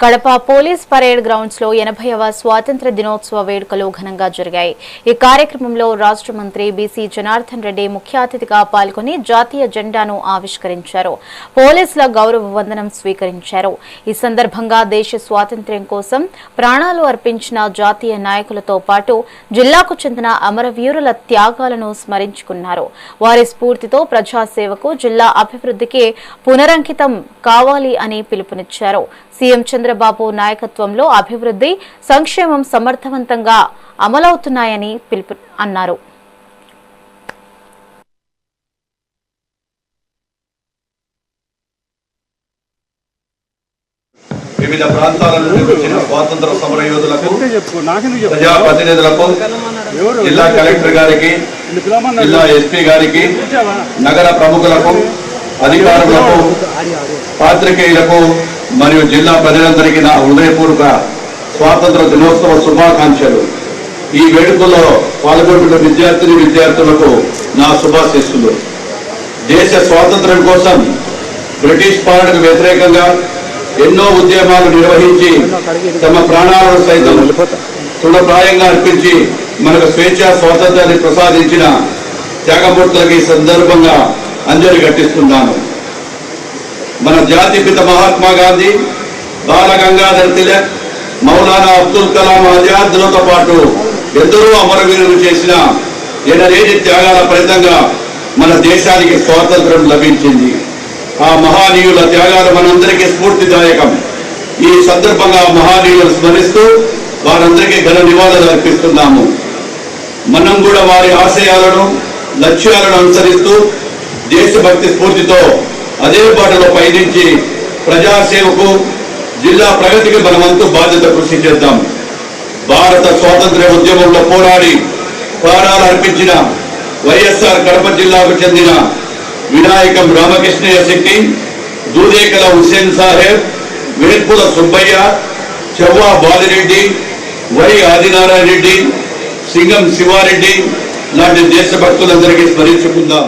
Kadapa police parade grounds లో 80వ స్వాతంత్ర దినోత్సవ వేడుకలు ఘనంగా జరిగాయి। ఈ కార్యక్రమంలో రాష్ట్ర మంత్రి బీసీ జనార్దన్ రెడ్డి ముఖ్య అతిథిగా పాల్గొని జాతీయ జెండాను ఆవిష్కరించారు। పోలీసుల గౌరవ వందనం స్వీకరించారు। ఈ సందర్భంగా దేశ స్వాతంత్ర్యం కోసం ప్రాణాలు అర్పించిన జాతీయ నాయకులతో పాటు జిల్లాకు చెందిన అమరవీరుల త్యాగాలను స్మరించుకున్నారు। వారి స్ఫూర్తితో ప్రజాసేవకు జిల్లా అభివృద్ధికి పునరంకితం కావాలి అని పిలుపునిచ్చారు। సీఎం చంద్రబాబు నాయకత్వంలో అభివృద్ధి సంక్షేమం సమర్థవంతంగా అమలవుతున్నాయని అన్నారు। వివిధ ప్రాంతాల నుండి వచ్చిన స్వాతంత్ర సమర యోధులకు, ప్రజాప్రతినిధులకు, జిల్లా కలెక్టర్ గారికి, జిల్లా ఎస్పీ గారికి, నగర ప్రముఖులకు, అధికారులకు, పాత్రికేయులకు మరియు జిల్లా ప్రజలందరికీ నా హృదయపూర్వక స్వాతంత్ర దినోత్సవ శుభాకాంక్షలు। ఈ వేడుకల్లో పాల్గొంటున్న విద్యార్థులకు నా శుభాశీస్సులు। దేశ స్వాతంత్ర్యం కోసం బ్రిటిష్ పాలనకు వ్యతిరేకంగా ఎన్నో ఉద్యమాలు నిర్వహించి తమ ప్రాణాలను సైతం తృణప్రాయంగా అర్పించి మనకు స్వేచ్ఛా స్వాతంత్రాన్ని ప్రసాదించిన త్యాగమూర్తులకు ఈ సందర్భంగా అంజలి ఘటిస్తున్నాను। మన జాతిపిత మహాత్మా గాంధీ, బాల గంగాధర్ తిలక్, మౌలానా అబ్దుల్ కలాం ఆజాద్లతో పాటు ఎందరో అమరవీరులు చేసిన ఎనలేని త్యాగాల ఫలితంగా మన దేశానికి స్వాతంత్రం లభించింది। ఆ మహానీయుల త్యాగాలు మనందరికీ స్ఫూర్తిదాయకం। ఈ సందర్భంగా మహానీయులను స్మరిస్తూ వారందరికీ ఘన నివాళులు అర్పిస్తున్నాము। మనం కూడా వారి ఆశయాలను, లక్ష్యాలను అనుసరిస్తూ దేశభక్తి స్ఫూర్తితో అదే బాటలో పయనించి ప్రజాసేవకు, జిల్లా ప్రగతికి మనమంతా బాధ్యత కృషి చేద్దాం। భారత స్వాతంత్ర్య ఉద్యమంలో పోరాడి ప్రాణాలు అర్పించిన వైఎస్ఆర్ కడప జిల్లాకు చెందిన వినాయకం రామకృష్ణయ్య శెట్టి, దూదేకల హుస్సేన్ సాహెబ్, వేర్పుల సుబ్బయ్య, చెవ్వా బాలిరెడ్డి, వై ఆదినారాయణ రెడ్డి, సింగం శివారెడ్డి లాంటి దేశభక్తులందరికీ స్మరించుకుందాం।